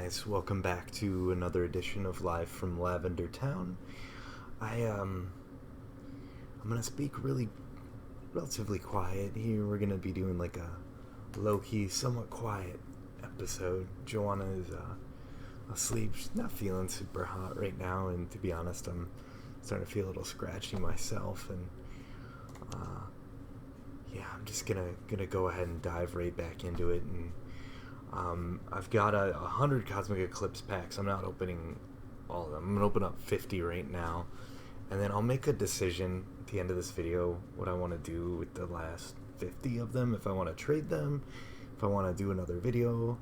guys, welcome back to another edition of Live from Lavender Town. I'm gonna speak relatively quiet here. We're gonna be doing like a low-key, somewhat quiet episode. Joanna is asleep. She's not feeling super hot right now, and to be honest, I'm starting to feel a little scratchy myself. And yeah, I'm just gonna go ahead and dive right back into it. And I've got 100 Cosmic Eclipse packs. I'm not opening all of them. I'm going to open up 50 right now. And then I'll make a decision at the end of this video what I want to do with the last 50 of them. If I want to trade them, if I want to do another video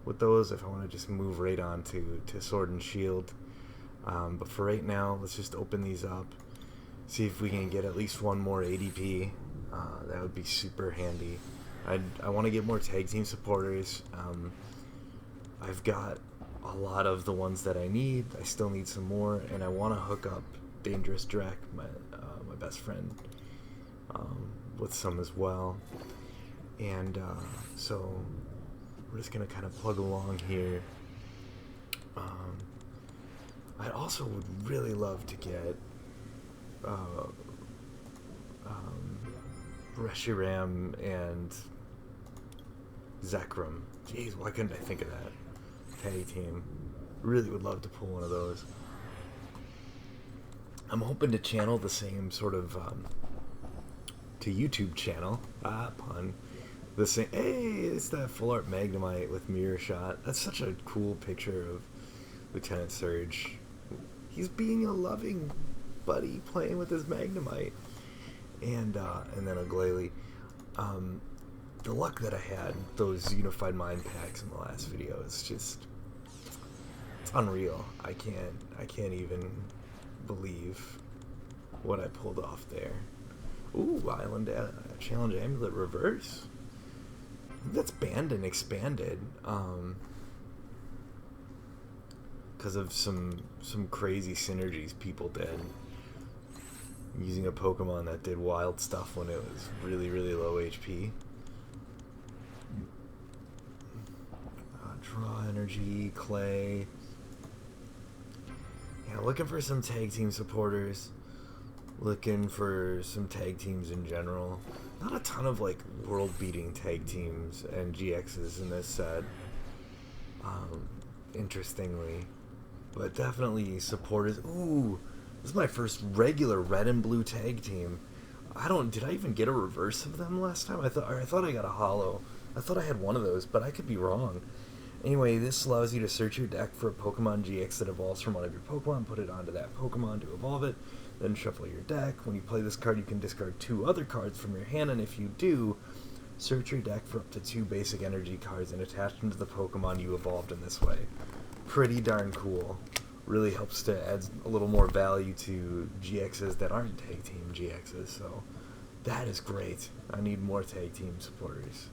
with those, if I want to just move right on to Sword and Shield. But for right now, let's just open these up. See if we can get at least one more ADP. That would be super handy. I want to get more tag team supporters. I've got a lot of the ones that I need. I still need some more, and I want to hook up Dangerous Drek, my best friend, with some as well. And so we're just gonna kind of plug along here. I also would really love to get Reshiram and Zekrom. Jeez, why couldn't I think of that? Tag team. Really would love to pull one of those. I'm hoping to channel the same sort of to YouTube channel. Pun. The same. Hey, it's that full art Magnemite with mirror shot. That's such a cool picture of Lieutenant Surge. He's being a loving buddy playing with his Magnemite. And then a Glalie. The luck that I had, those Unified Mind packs in the last video, is just, it's unreal. I can't even believe what I pulled off there. Ooh, Island Challenge Amulet Reverse. That's banned and expanded. Because of some crazy synergies people did. Using a Pokemon that did wild stuff when it was really, really low HP. Draw Energy, Clay. Yeah, looking for some tag team supporters. Looking for some tag teams in general. Not a ton of like world-beating tag teams and GXs in this set. Interestingly. But definitely supporters. Ooh! This is my first regular red and blue tag team. Did I even get a reverse of them last time? I thought I got a holo. I thought I had one of those, but I could be wrong. Anyway, this allows you to search your deck for a Pokemon GX that evolves from one of your Pokemon, put it onto that Pokemon to evolve it, then shuffle your deck. When you play this card, you can discard 2 other cards from your hand, and if you do, search your deck for up to 2 basic energy cards and attach them to the Pokemon you evolved in this way. Pretty darn cool. Really helps to add a little more value to GXs that aren't tag team GXs, so that is great. I need more tag team supporters.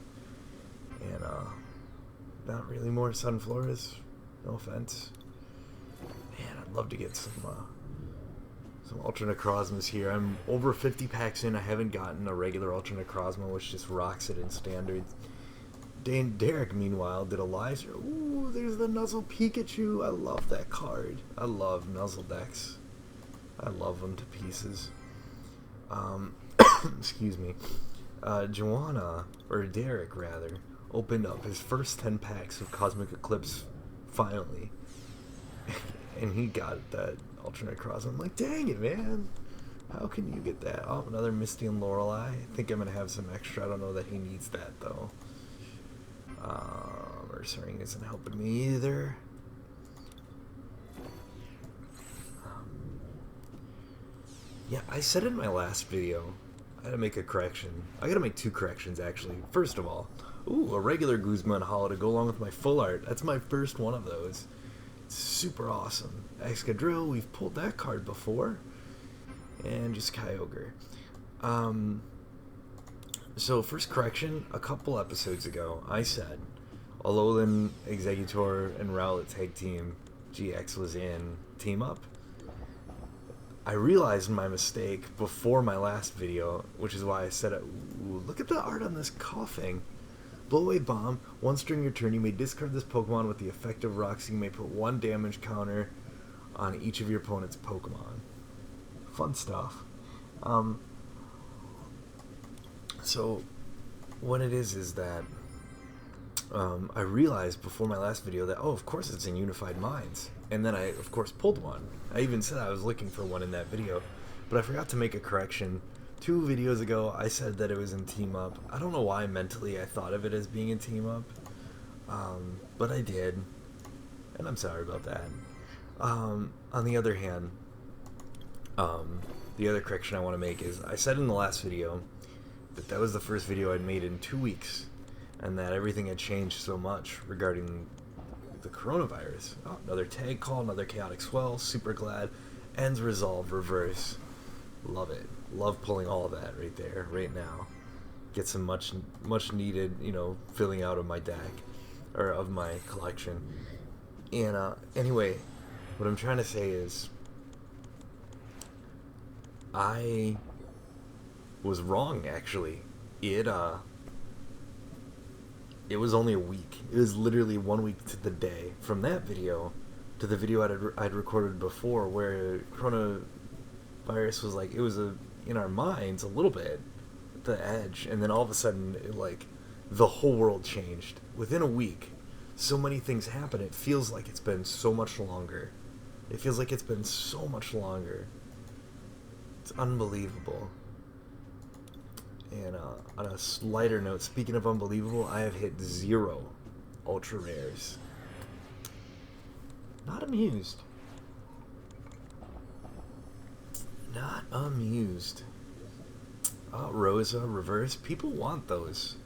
And not really more Sunfloras, no offense. Man, I'd love to get some Ultra Necrozmas here. I'm over 50 packs in. I haven't gotten a regular Ultra Necrozma, which just rocks it in standard. Derek, meanwhile, did a live stream. Ooh, there's the Nuzzle Pikachu. I love that card. I love Nuzzle decks. I love them to pieces. Excuse me. Joanna, or Derek rather, opened up his first 10 packs of Cosmic Eclipse finally. And he got that Ultra Necrozma. I'm like, dang it, man. How can you get that? Oh, another Misty and Lorelei. I think I'm going to have some extra. I don't know that he needs that, though. Ursaring isn't helping me either. Yeah, I said in my last video, I had to make a correction. I gotta make 2 corrections, actually. First of all, ooh, a regular Guzman Holo to go along with my full art. That's my first one of those. It's super awesome. Excadrill, we've pulled that card before. And just Kyogre. So, first correction, a couple episodes ago, I said Alolan, Exeggutor, and Rowlet Tag Team GX was in Team Up. I realized my mistake before my last video, which is why I said it. Ooh, look at the art on this coughing. Blow away bomb. Once during your turn, you may discard this Pokemon with the effect of rocks. You may put 1 damage counter on each of your opponent's Pokemon. Fun stuff. So, what it is that I realized before my last video that, oh, of course it's in Unified Minds. And then I, of course, pulled one. I even said I was looking for one in that video. But I forgot to make a correction. 2 videos ago, I said that it was in Team Up. I don't know why mentally I thought of it as being in Team Up. But I did. And I'm sorry about that. On the other hand, the other correction I want to make is, I said in the last video that that was the first video I'd made in 2 weeks. And that everything had changed so much regarding the coronavirus. Oh, another tag call, another chaotic swell, super glad, ends resolve, reverse. Love it. Love pulling all of that right there, right now. Get some much needed, filling out of my deck, or of my collection. And anyway, what I'm trying to say is, I was wrong, actually. It was only a week. It was literally 1 week to the day from that video to the video I'd recorded before, where coronavirus was like, it was in our minds a little bit at the edge, and then all of a sudden, the whole world changed within a week. So many things happen. It feels like it's been so much longer. It feels like it's been so much longer. It's unbelievable. And on a lighter note, speaking of unbelievable, I have hit 0 ultra rares. Not amused. Not amused. Rosa, reverse. People want those.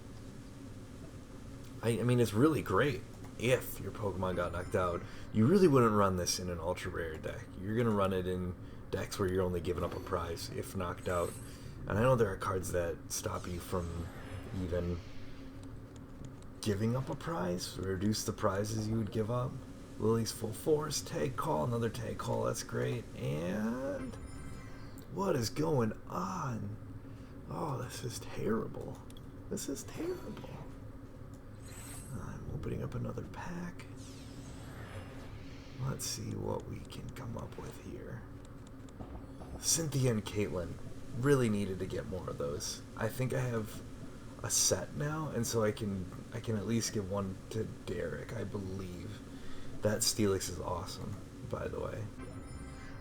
I mean, it's really great if your Pokemon got knocked out. You really wouldn't run this in an ultra rare deck. You're going to run it in decks where you're only giving up a prize if knocked out. And I know there are cards that stop you from even giving up a prize, reduce the prizes you would give up. Lily's Full Force, tag call, another tag call, that's great. And what is going on? Oh, this is terrible. This is terrible. I'm opening up another pack. Let's see what we can come up with here. Cynthia and Caitlin. Really needed to get more of those. I think I have a set now, and so I can at least give one to Derek, I believe. That Steelix is awesome, by the way.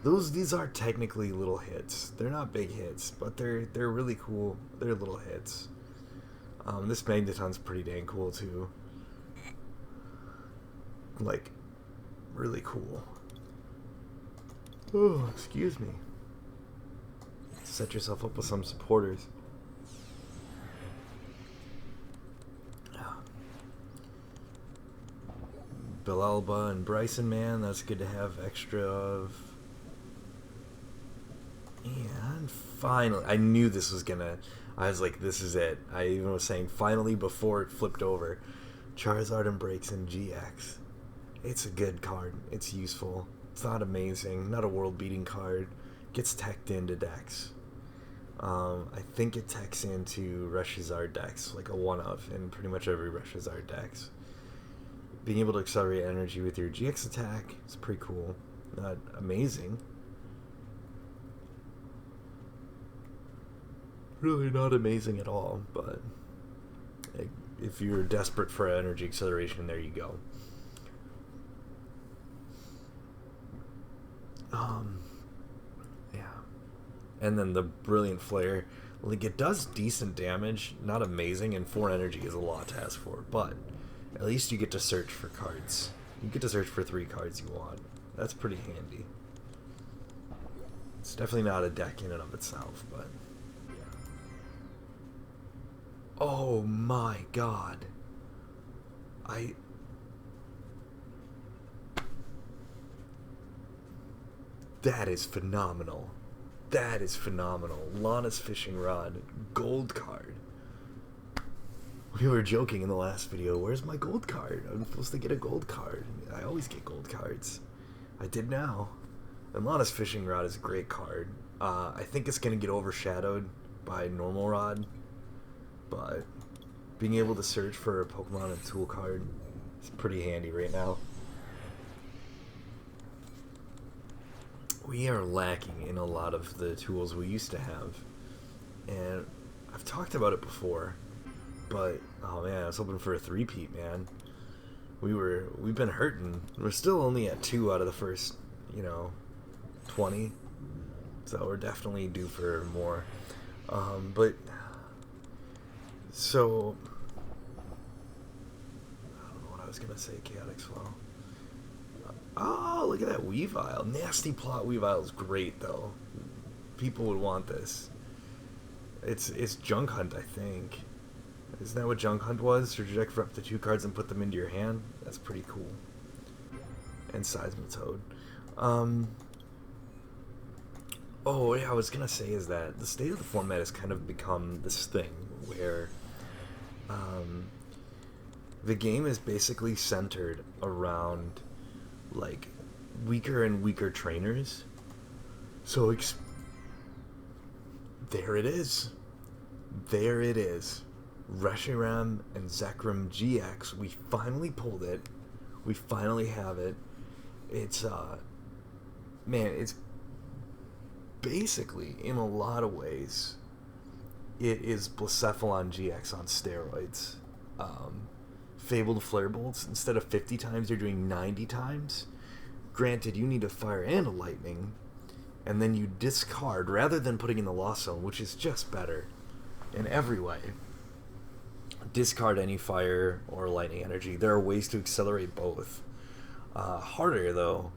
These are technically little hits. They're not big hits, but they're really cool. They're little hits. This Magneton's pretty dang cool too. Like, really cool. Oh, excuse me. Set yourself up with some supporters. Bill Alba and Bryson, man, that's good to have extra of. And finally, I knew this was gonna. I was like, this is it. I even was saying finally before it flipped over. Charizard and Breaks in GX. It's a good card. It's useful. It's not amazing. Not a world-beating card. Gets teched into decks. I think it techs into Reshizard decks, like a one-of in pretty much every Reshizard decks. Being able to accelerate energy with your GX attack is pretty cool. Not amazing. Really not amazing at all, but if you're desperate for energy acceleration, there you go. Yeah. And then the Brilliant Flare, like, it does decent damage, not amazing, and 4 energy is a lot to ask for, but at least you get to search for cards. You get to search for 3 cards you want. That's pretty handy. It's definitely not a deck in and of itself, but yeah. Oh my god. That is phenomenal. That is phenomenal. Lana's Fishing Rod. Gold card. We were joking in the last video. Where's my gold card? I'm supposed to get a gold card. I always get gold cards. I did now. And Lana's Fishing Rod is a great card. I think it's going to get overshadowed by Normal Rod. But being able to search for a Pokemon and tool card is pretty handy right now. We are lacking in a lot of the tools we used to have, and I've talked about it before, but oh man, I was hoping for a three-peat, man. We've been hurting. We're still only at 2 out of the first, 20, so we're definitely due for more. But so I don't know what I was gonna say. Chaotic Swell. Oh, look at that Weavile. Nasty Plot Weavile is great though. People would want this. It's Junk Hunt, I think. Isn't that what Junk Hunt was? Search your deck for up to 2 cards and put them into your hand. That's pretty cool. And Seismitoad. Oh yeah, I was gonna say is that the state of the format has kind of become this thing where the game is basically centered around like weaker and weaker trainers. So there it is. There it is. Reshiram and Zekrom GX. We finally pulled it. We finally have it. It's man, it's basically, in a lot of ways, it is Blacephalon GX on steroids. Fabled Flare Bolts, instead of 50 times, you're doing 90 times. Granted, you need a fire and a lightning, and then you discard, rather than putting in the Lost Zone, which is just better in every way. Discard any fire or lightning energy. There are ways to accelerate both. Harder, though.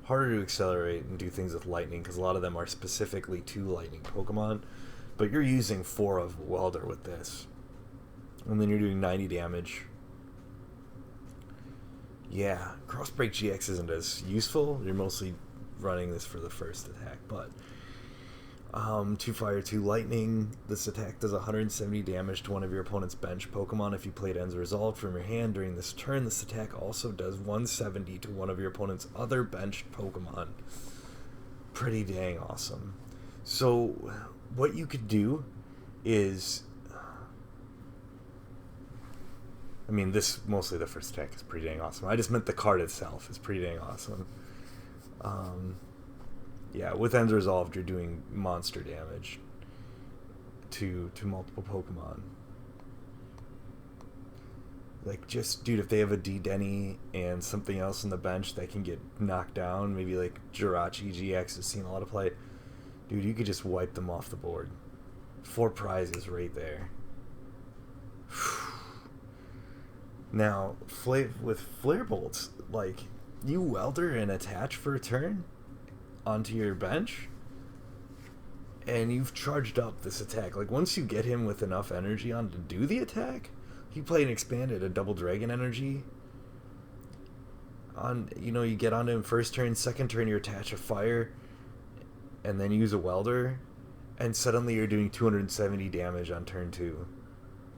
Harder to accelerate and do things with lightning, because a lot of them are specifically to lightning Pokemon. But you're using 4 of Welder with this. And then you're doing 90 damage. Yeah, Crossbreak GX isn't as useful. You're mostly running this for the first attack, but 2 fire, 2 lightning. This attack does 170 damage to one of your opponent's bench Pokemon. If you played Ends Resolved from your hand during this turn, this attack also does 170 to one of your opponent's other benched Pokemon. Pretty dang awesome. So what you could do is, I mean, this, mostly the first attack is pretty dang awesome. I just meant the card itself is pretty dang awesome. Yeah, with Ends Resolved, you're doing monster damage to multiple Pokemon. Like, just, dude, if they have a D-Denny and something else in the bench that can get knocked down, maybe like Jirachi GX has seen a lot of play, dude, you could just wipe them off the board. 4 prizes right there. Now, with Flare Bolts, like, you welder and attach for a turn onto your bench, and you've charged up this attack. Like, once you get him with enough energy on to do the attack, you play an expanded, a double dragon energy on, you get onto him first turn, second turn you attach a fire, and then use a welder, and suddenly you're doing 270 damage on turn 2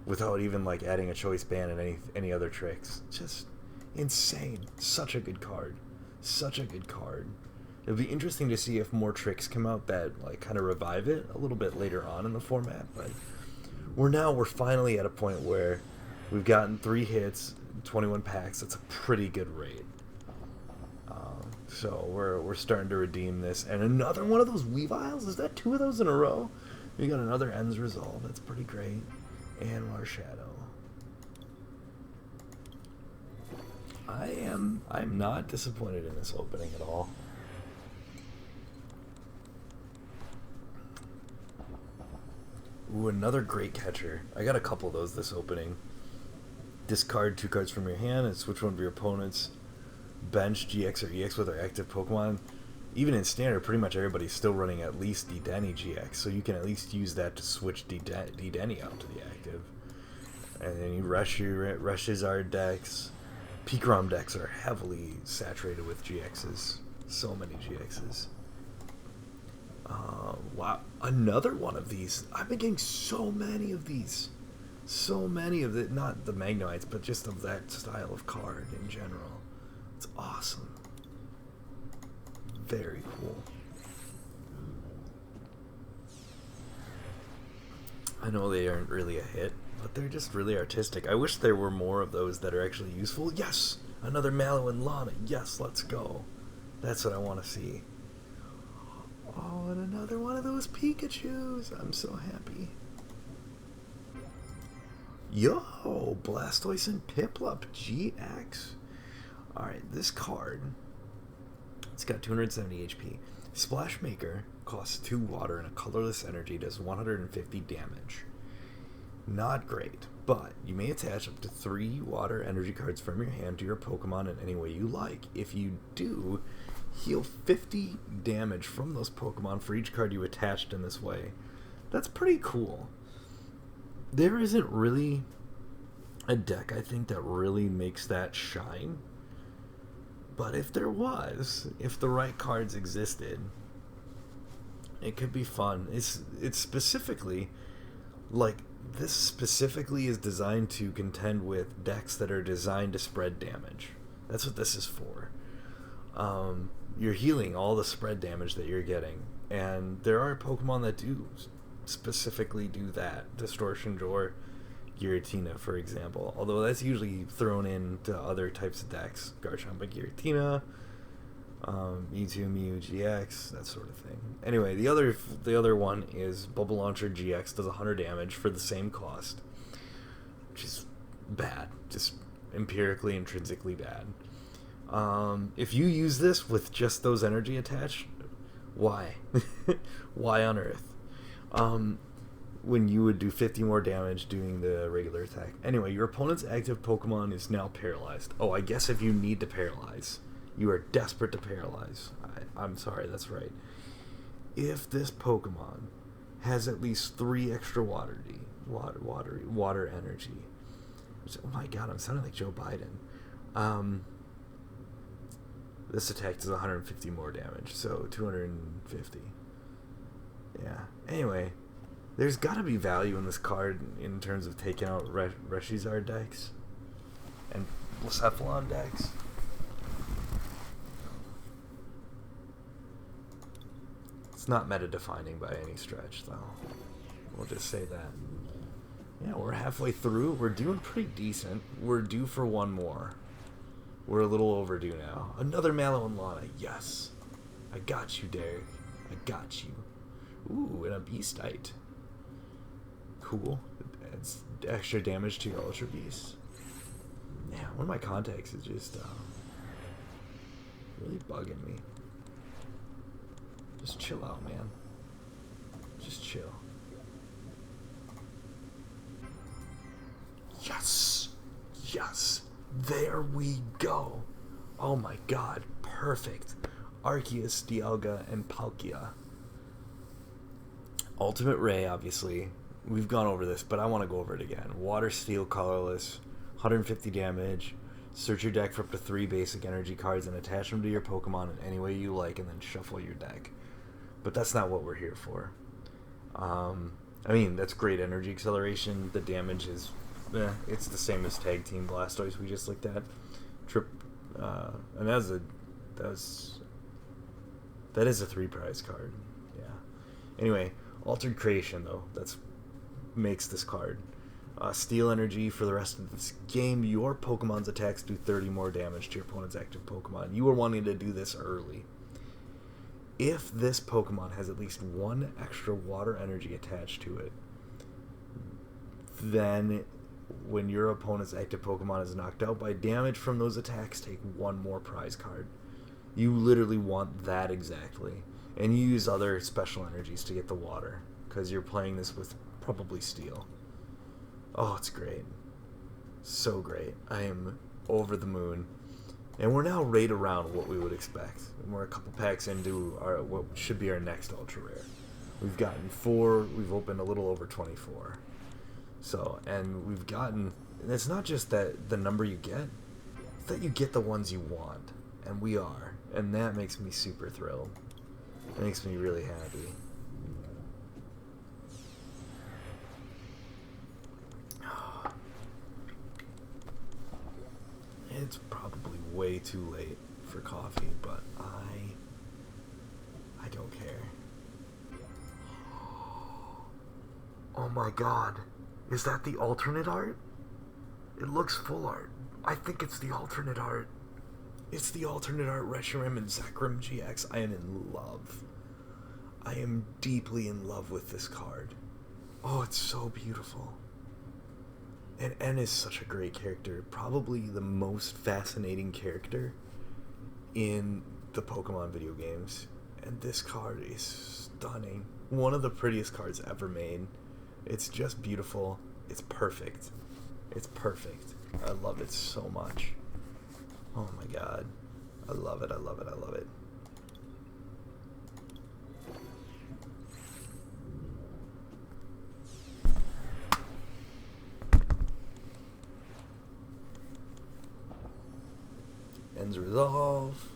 without even like adding a choice band and any other tricks. Just insane. Such a good card. Such a good card. It'll be interesting to see if more tricks come out that like kind of revive it a little bit later on in the format, but we're finally at a point where we've gotten 3 hits, 21 packs. That's a pretty good rate. So we're starting to redeem this. And another one of those Weaviles? Is that 2 of those in a row? We got another Ends Resolve. That's pretty great. And Marshadow. I'm not disappointed in this opening at all. Ooh, another great catcher. I got a couple of those this opening. Discard 2 cards from your hand and switch one of your opponent's bench GX or EX with their active Pokemon. Even in standard, pretty much everybody's still running at least D-Denny GX, so you can at least use that to switch D-Denny out to the active. And then you rush your Charizard decks. Pikarom decks are heavily saturated with GXs. So many GXs. Wow, another one of these. I've been getting so many of these. So many of the, not the Magnemites, but just of that style of card in general. It's awesome. Very cool. I know they aren't really a hit, but they're just really artistic. I wish there were more of those that are actually useful. Yes! Another Mallow and Lana. Yes, let's go. That's what I want to see. Oh, and another one of those Pikachus. I'm so happy. Yo, Blastoise and Piplup GX. Alright, this card, it's got 270 HP. Splash Maker costs 2 water and a colorless energy, does 150 damage. Not great, but you may attach up to 3 water energy cards from your hand to your Pokemon in any way you like. If you do, heal 50 damage from those Pokemon for each card you attached in this way. That's pretty cool. There isn't really a deck, I think, that really makes that shine. But if there was, if the right cards existed, it could be fun. It's specifically, like, this specifically is designed to contend with decks that are designed to spread damage. That's what this is for. You're healing all the spread damage that you're getting. And there are Pokemon that do specifically do that. Distortion Jor, Giratina, for example. Although that's usually thrown into other types of decks. Garchomp, Giratina, Mewtwo, Mew GX, that sort of thing. Anyway, the other one is Bubble Launcher GX, does 100 damage for the same cost, which is bad, just empirically, intrinsically bad. If you use this with just those energy attached, why? Why on earth? When you would do 50 more damage doing the regular attack. Anyway, your opponent's active Pokemon is now paralyzed. Oh, I guess if you need to paralyze. You are desperate to paralyze. I'm sorry, that's right. If this Pokemon has at least 3 extra water energy. Which, oh my god, I'm sounding like Joe Biden. This attack does 150 more damage, so 250. Yeah. Anyway, there's got to be value in this card in terms of taking out Reshizard decks and Blacephalon decks. It's not meta-defining by any stretch, though. We'll just say that. Yeah, we're halfway through. We're doing pretty decent. We're due for one more. We're a little overdue now. Another Mallow and Lana. Yes. I got you, Derek. I got you. Ooh, and a Beastite. Cool. Adds extra damage to your Ultra Beast. Yeah, one of my contacts is just really bugging me. Just chill out, man. Just chill. Yes! Yes! There we go! Oh my god, perfect. Arceus, Dialga, and Palkia. Ultimate Ray, obviously. We've gone over this, but I want to go over it again. Water, Steel, Colorless, 150 damage. Search your deck for up to 3 basic energy cards and attach them to your Pokemon in any way you like, and then shuffle your deck. But that's not what we're here for. I mean, that's great energy acceleration. The damage is, it's the same as Tag Team Blastoise we just looked at. And that is a 3 prize card. Yeah. Anyway, Altered Creation though. That's makes this card. Steal energy for the rest of this game. Your Pokemon's attacks do 30 more damage to your opponent's active Pokemon. You were wanting to do this early. If this Pokemon has at least 1 extra water energy attached to it, then when your opponent's active Pokemon is knocked out by damage from those attacks, take 1 more prize card. You literally want that exactly. And you use other special energies to get the water, because you're playing this with probably Steel. Oh, it's great. So great. I am over the moon. And we're now right around what we would expect. And we're a couple packs into our what should be our next ultra rare. We've gotten 4. We've opened a little over 24. So, and we've gotten. And it's not just that the number you get; it's that you get the ones you want, and we are, and that makes me super thrilled. It makes me really happy. It's probably way too late for coffee, but I don't care. Oh my god. Is that the alternate art? It looks full art. I think it's the alternate art. It's the alternate art Reshiram and Zekrom GX. I am in love. I am deeply in love with this card. Oh, it's so beautiful. And N is such a great character. Probably the most fascinating character in the Pokemon video games. And this card is stunning. One of the prettiest cards ever made. It's just beautiful. It's perfect. It's perfect. I love it so much. Oh my god. I love it, I love it, I love it. Ends resolve.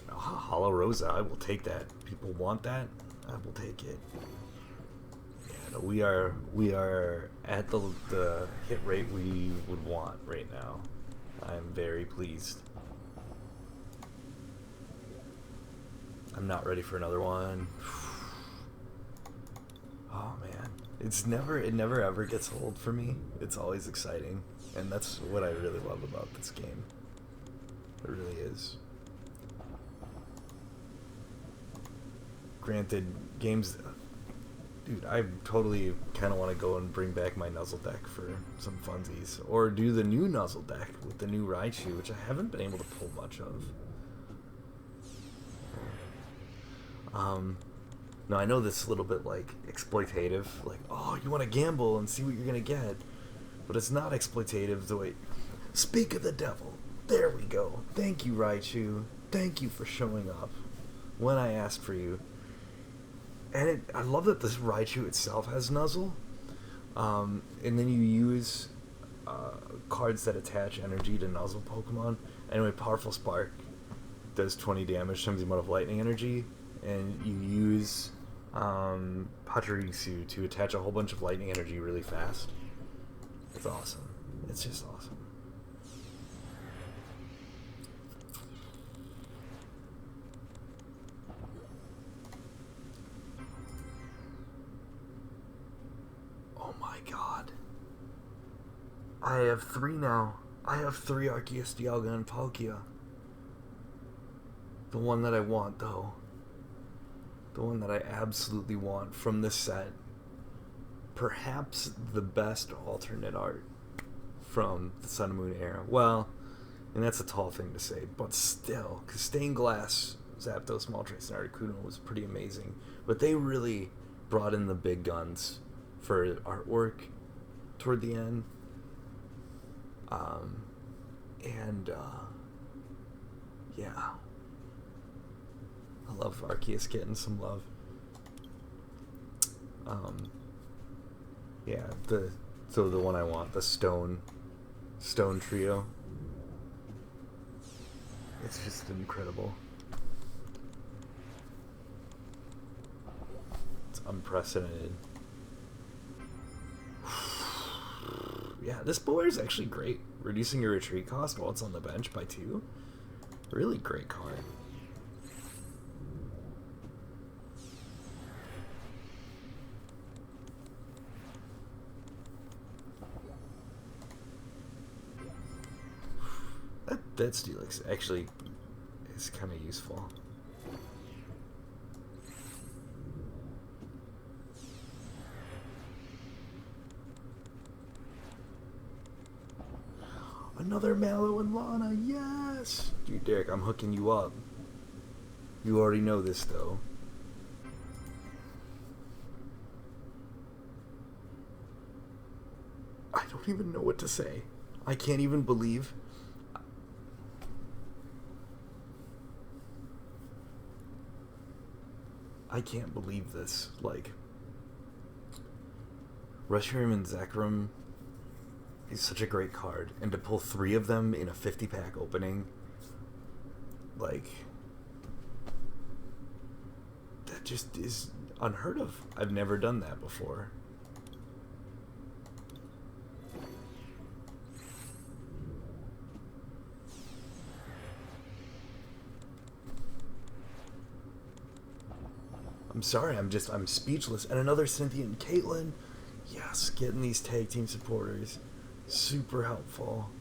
Hollow Rosa, I will take that. People want that, I will take it. Yeah, no, we are at the hit rate we would want right now. I'm very pleased. I'm not ready for another one. Oh man, it never ever gets old for me. It's always exciting, and that's what I really love about this game. It really is. Granted, games, dude, I totally kind of want to go and bring back my Nuzzle deck for some funsies, or do the new Nuzzle deck with the new Raichu, which I haven't been able to pull much of. No, I know this is a little bit like exploitative, like, oh, you want to gamble and see what you're gonna get, but it's not exploitative the way. Speak of the devil. There we go. Thank you, Raichu. Thank you for showing up when I asked for you. And I love that this Raichu itself has Nuzzle. And then you use cards that attach energy to Nuzzle Pokemon. Anyway, Powerful Spark does 20 damage times the amount of lightning energy. And you use Pachirisu to attach a whole bunch of lightning energy really fast. It's awesome. It's just awesome. God. I have 3 now. I have 3 Arceus, Dialga, and Palkia. The one that I want, though. The one that I absolutely want from this set. Perhaps the best alternate art from the Sun and Moon era. Well, and that's a tall thing to say, but still. Because Stained Glass, Zapdos, Moltres, and Articuno was pretty amazing. But they really brought in the big guns for artwork toward the end. Yeah. I love Arceus getting some love. Yeah, the one I want, the Stone Trio. It's just incredible. It's unprecedented. Yeah, this bowler is actually great. Reducing your retreat cost while it's on the bench by 2. Really great card. That Steelix actually is kind of useful. Another Mallow and Lana, yes! Dude, Derek, I'm hooking you up. You already know this, though. I don't even know what to say. I can't even believe... I can't believe this. Like... Reshiram and Zekrom is such a great card, and to pull 3 of them in a 50-pack opening, like, that just is unheard of. I've never done that before. I'm sorry, I'm speechless. And another Cynthia and Caitlyn. Yes, getting these tag team supporters. Super helpful.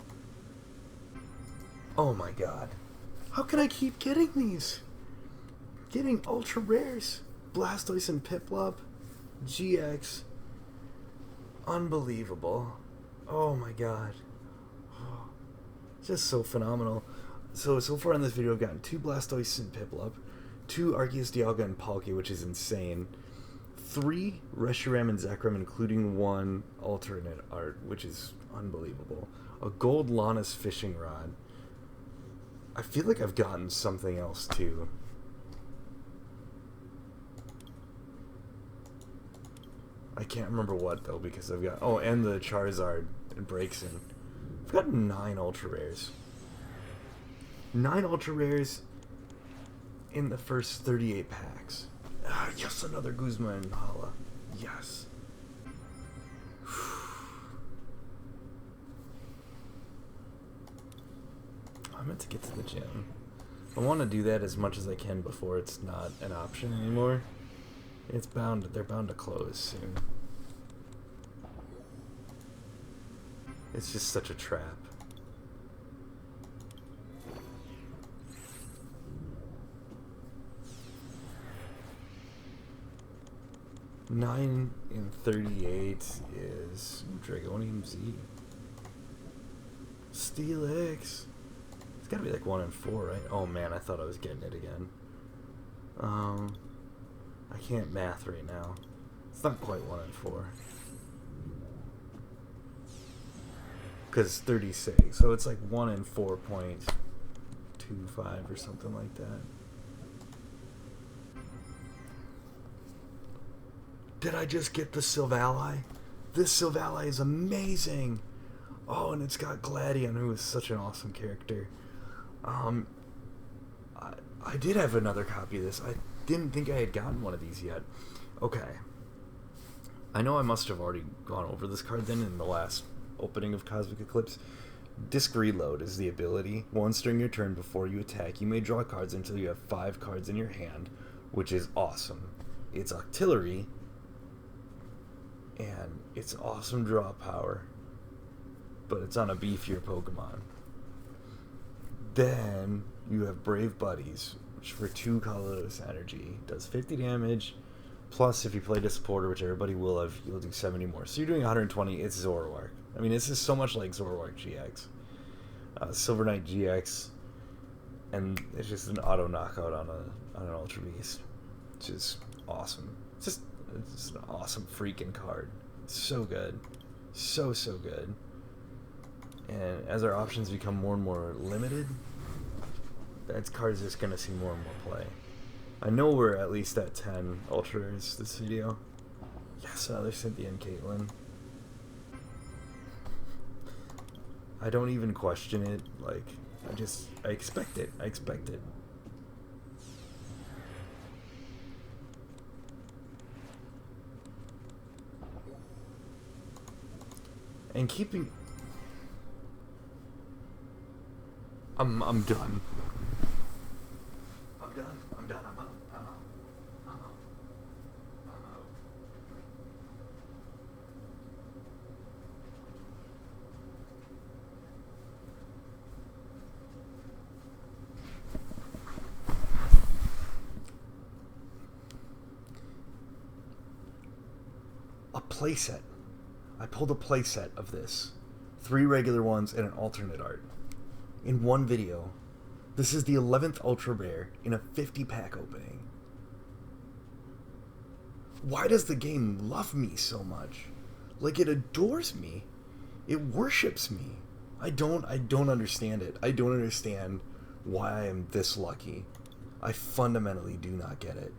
Oh my god. How can I keep getting these? Getting ultra rares. Blastoise and Piplup. GX. Unbelievable. Oh my god. Oh, just so phenomenal. So far in this video I've gotten 2 Blastoise and Piplup, 2 Arceus, Dialga, and Palkia, which is insane. 3 Reshiram and Zekrom, including 1 alternate art, which is unbelievable. A gold Lana's fishing rod. I feel like I've gotten something else too. I can't remember what though, because I've got... Oh, and the Charizard and Braixen. I've got 9 ultra rares. 9 ultra rares in the first 38 packs. Ah, yes, another Guzma and Hala. Yes. I meant to get to the gym. I want to do that as much as I can before it's not an option anymore. They're bound to close soon. It's just such a trap. Nine in 38 is Dragonium Z. Steelix. It's gotta be like 1 in 4, right? Oh man, I thought I was getting it again. I can't math right now. It's not quite 1 in 4. Because it's 36, so it's like 1 in 4.25 or something like that. Did I just get the Silvally? This Silvally is amazing! Oh, and it's got Gladion, who is such an awesome character. I did have another copy of this. I didn't think I had gotten one of these yet. Okay. I know I must have already gone over this card then in the last opening of Cosmic Eclipse. Disc Reload is the ability. Once during your turn before you attack, you may draw cards until you have 5 cards in your hand, which is awesome. It's Octillery, and it's awesome draw power, but it's on a beefier Pokemon. Then you have Brave Buddies, which for 2 colorless energy does 50 damage, plus if you play a supporter, which everybody will have, you'll do 70 more. So you're doing 120. It's Zoroark. I mean, this is so much like Zoroark GX. Silver Knight GX, and it's just an auto knockout on an Ultra Beast, which is awesome. It's an awesome freaking card. So good. So good. And as our options become more and more limited, that card's just going to see more and more play. I know we're at least at 10 Ultras this video. Yes, another Cynthia and Caitlyn. I don't even question it. Like, I expect it. I expect it. And keeping... I'm done. I'm done. I'm out. I'm out. A playset. I pulled a playset of this. 3 regular ones and an alternate art. In one video. This is the 11th Ultra Rare in a 50-pack opening. Why does the game love me so much? Like, it adores me. It worships me. I don't understand it. I don't understand why I am this lucky. I fundamentally do not get it.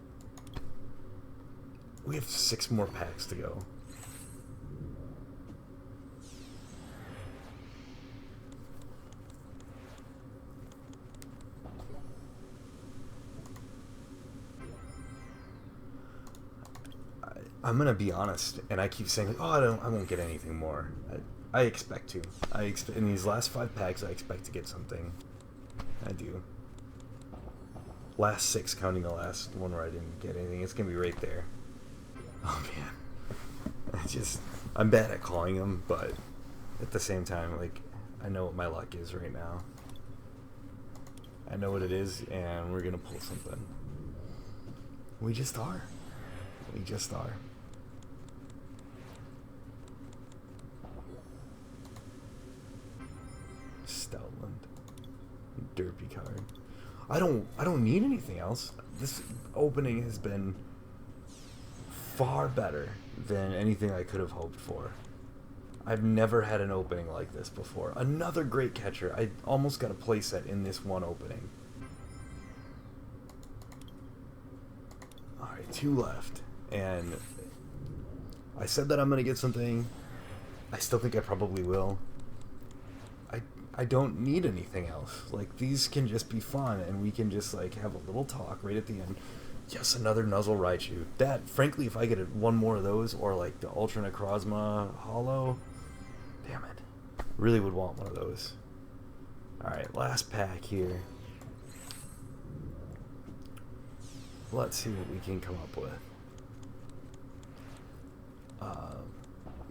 We have 6 more packs to go. I'm gonna be honest, and I keep saying, oh, I won't get anything more. I expect to. In these last 5 packs, I expect to get something. I do. Last 6, counting the last one where I didn't get anything. It's gonna be right there. Oh man, I'm bad at calling them, but at the same time, like, I know what my luck is right now. I know what it is, and we're gonna pull something. We just are. We just are. Stoutland. Derpy card. I don't need anything else. This opening has been far better than anything I could have hoped for. I've never had an opening like this before. Another great catcher. I almost got a playset in this one opening. Alright, 2 left. And I said that I'm going to get something. I still think I probably will. I don't need anything else. Like, these can just be fun, and we can just, like, have a little talk right at the end. Yes, another Nuzzle Raichu. That, frankly, if I get one more of those, or, like, the Ultra Necrozma Hollow, damn it. Really would want one of those. Alright, last pack here. Let's see what we can come up with.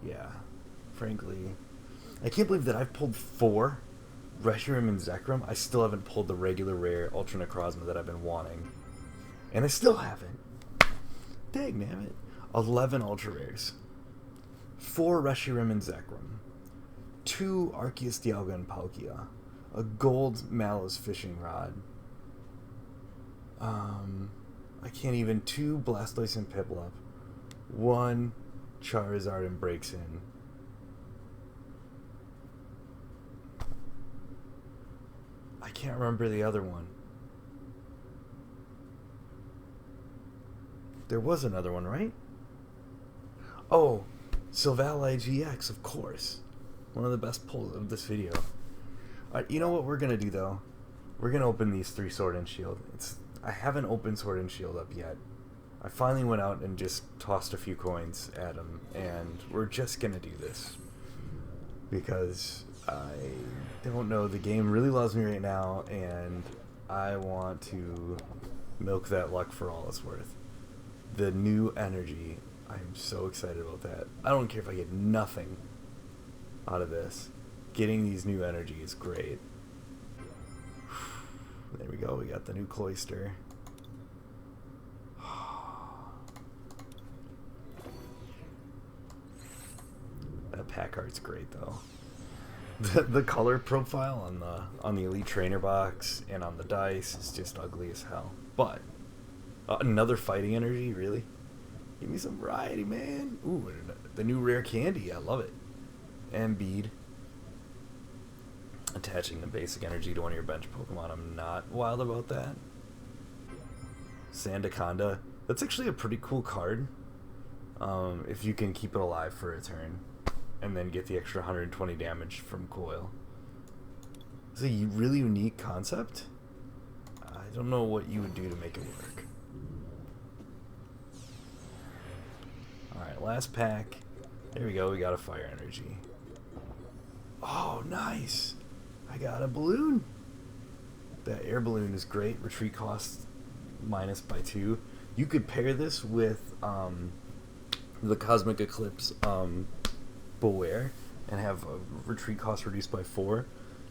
Yeah. Frankly, I can't believe that I've pulled 4 Reshiram and Zekrom. I still haven't pulled the regular rare Ultra Necrozma that I've been wanting. And I still haven't. Dang, damn it. 11 Ultra Rares. 4 Reshiram and Zekrom. 2 Arceus, Dialga, and Palkia. A gold Mallows Fishing Rod. I can't even. 2 Blastoise and Piplup. 1 Charizard and Braixen. I can't remember the other one. There was another one, right? Oh, Silvally GX, of course. One of the best pulls of this video. Alright, you know what we're going to do, though? We're going to open these 3 Sword and Shield. I haven't opened Sword and Shield up yet. I finally went out and just tossed a few coins at them, and we're just going to do this. Because I don't know, the game really loves me right now, and I want to milk that luck for all it's worth. The new energy, I'm so excited about that. I don't care if I get nothing out of this. Getting these new energy is great. There we go, we got the new Cloyster. That pack art's great though. The color profile on the Elite Trainer box and on the dice is just ugly as hell. But another fighting energy, really? Give me some variety, man. Ooh, the new rare candy, I love it. And bead. Attaching the basic energy to one of your bench Pokemon, I'm not wild about that. Sandaconda, that's actually a pretty cool card. If you can keep it alive for a turn. And then get the extra 120 damage from Coil. It's a really unique concept. I don't know what you would do to make it work. Alright, last pack. There we go, we got a fire energy. Oh, nice! I got a balloon! That air balloon is great. Retreat cost minus by 2. You could pair this with the Cosmic Eclipse Beware and have a retreat cost reduced by 4.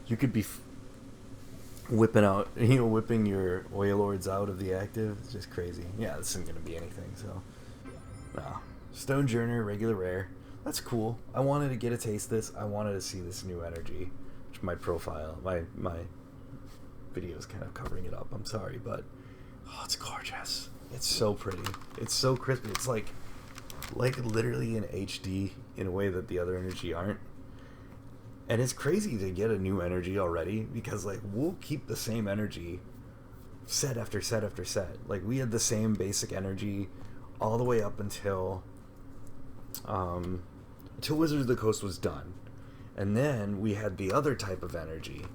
You could be whipping your Wailords out of the active. It's just crazy. Yeah, this isn't going to be anything, so. No. Stonejourner, regular rare. That's cool. I wanted to get a taste of this. I wanted to see this new energy. Which my profile, my video is kind of covering it up. I'm sorry, but oh, it's gorgeous. It's so pretty. It's so crispy. It's like literally in HD in a way that the other energy aren't. And it's crazy to get a new energy already because like we'll keep the same energy set after set after set. Like we had the same basic energy all the way up until Wizards of the Coast was done. And then we had the other type of energy.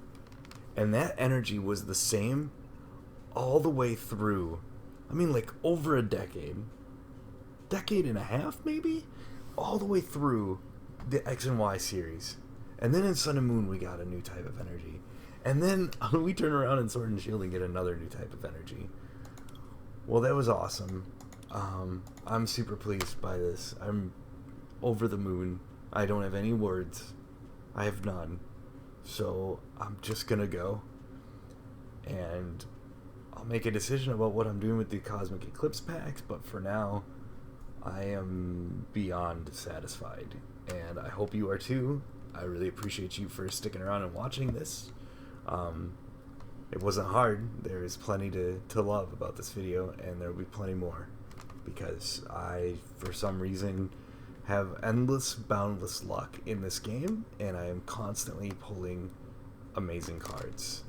And that energy was the same all the way through. I mean, like, over a decade. Decade and a half, maybe? All the way through the X and Y series. And then in Sun and Moon, we got a new type of energy. And then we turn around in Sword and Shield and get another new type of energy. Well, that was awesome. I'm super pleased by this. I'm over the moon. I don't have any words. I have none. So I'm just gonna go, and I'll make a decision about what I'm doing with the Cosmic Eclipse packs, but for now, I am beyond satisfied. And I hope you are too. I really appreciate you for sticking around and watching this. It wasn't hard. There is plenty to love about this video, and there will be plenty more. Because I, for some reason, have endless, boundless luck in this game, and I am constantly pulling amazing cards.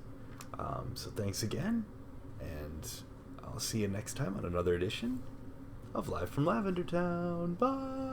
So thanks again, and I'll see you next time on another edition of Live from Lavender Town. Bye!